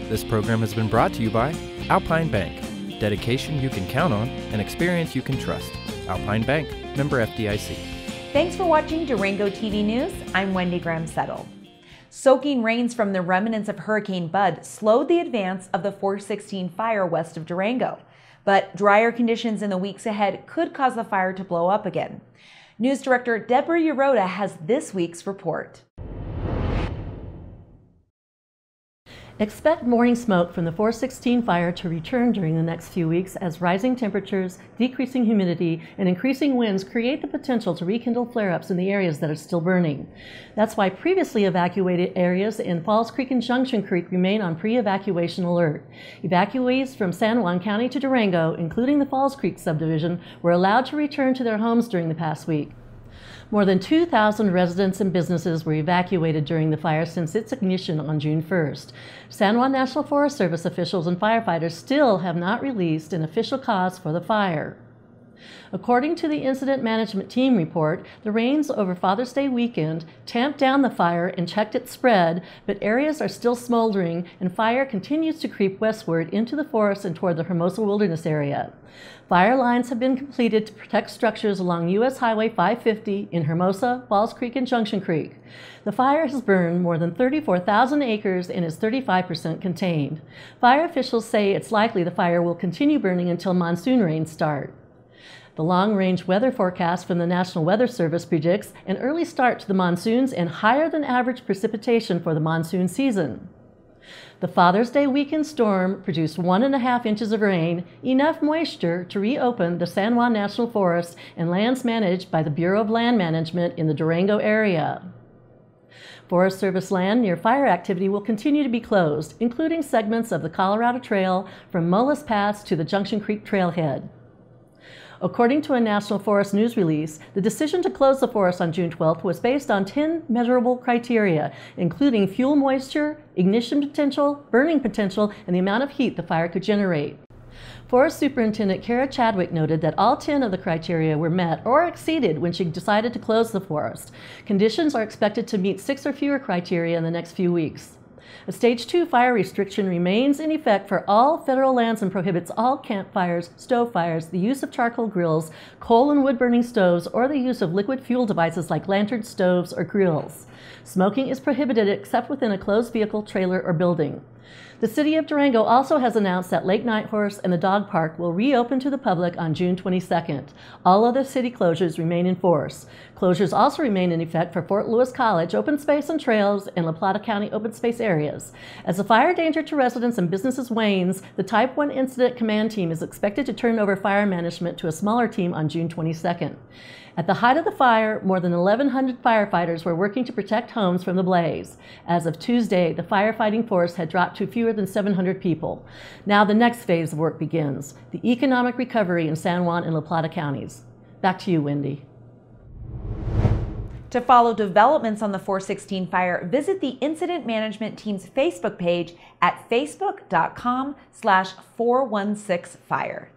This program has been brought to you by Alpine Bank. Dedication you can count on and experience you can trust. Alpine Bank, member FDIC. Thanks for watching Durango TV News. I'm Wendy Graham-Settle. Soaking rains from the remnants of Hurricane Bud slowed the advance of the 416 fire west of Durango. But drier conditions in the weeks ahead could cause the fire to blow up again. News Director Deborah Uroda has this week's report. Expect morning smoke from the 416 fire to return during the next few weeks as rising temperatures, decreasing humidity, and increasing winds create the potential to rekindle flare-ups in the areas that are still burning. That's why previously evacuated areas in Falls Creek and Junction Creek remain on pre-evacuation alert. Evacuees from San Juan County to Durango, including the Falls Creek subdivision, were allowed to return to their homes during the past week. More than 2,000 residents and businesses were evacuated during the fire since its ignition on June 1st. San Juan National Forest Service officials and firefighters still have not released an official cause for the fire. According to the Incident Management Team report, the rains over Father's Day weekend tamped down the fire and checked its spread, but areas are still smoldering and fire continues to creep westward into the forest and toward the Hermosa Wilderness area. Fire lines have been completed to protect structures along U.S. Highway 550 in Hermosa, Falls Creek, and Junction Creek. The fire has burned more than 34,000 acres and is 35% contained. Fire officials say it's likely the fire will continue burning until monsoon rains start. The long-range weather forecast from the National Weather Service predicts an early start to the monsoons and higher than average precipitation for the monsoon season. The Father's Day weekend storm produced 1.5 inches of rain, enough moisture to reopen the San Juan National Forest and lands managed by the Bureau of Land Management in the Durango area. Forest Service land near fire activity will continue to be closed, including segments of the Colorado Trail from Mullis Pass to the Junction Creek Trailhead. According to a National Forest news release, the decision to close the forest on June 12th was based on 10 measurable criteria, including fuel moisture, ignition potential, burning potential, and the amount of heat the fire could generate. Forest Superintendent Kara Chadwick noted that all 10 of the criteria were met or exceeded when she decided to close the forest. Conditions are expected to meet 6 or fewer criteria in the next few weeks. A Stage 2 fire restriction remains in effect for all federal lands and prohibits all campfires, stove fires, the use of charcoal grills, coal and wood-burning stoves, or the use of liquid fuel devices like lantern stoves or grills. Smoking is prohibited except within a closed vehicle, trailer, or building. The City of Durango also has announced that Lake Nighthorse and the dog park will reopen to the public on June 22nd. All other city closures remain in force. Closures also remain in effect for Fort Lewis College open space and trails and La Plata County open space areas. As the fire danger to residents and businesses wanes, the Type 1 Incident Command Team is expected to turn over fire management to a smaller team on June 22nd. At the height of the fire, more than 1,100 firefighters were working to protect homes from the blaze. As of Tuesday, the firefighting force had dropped to fewer than 700 people. Now the next phase of work begins, the economic recovery in San Juan and La Plata counties. Back to you, Wendy. To follow developments on the 416 fire, visit the Incident Management Team's Facebook page at facebook.com/416fire.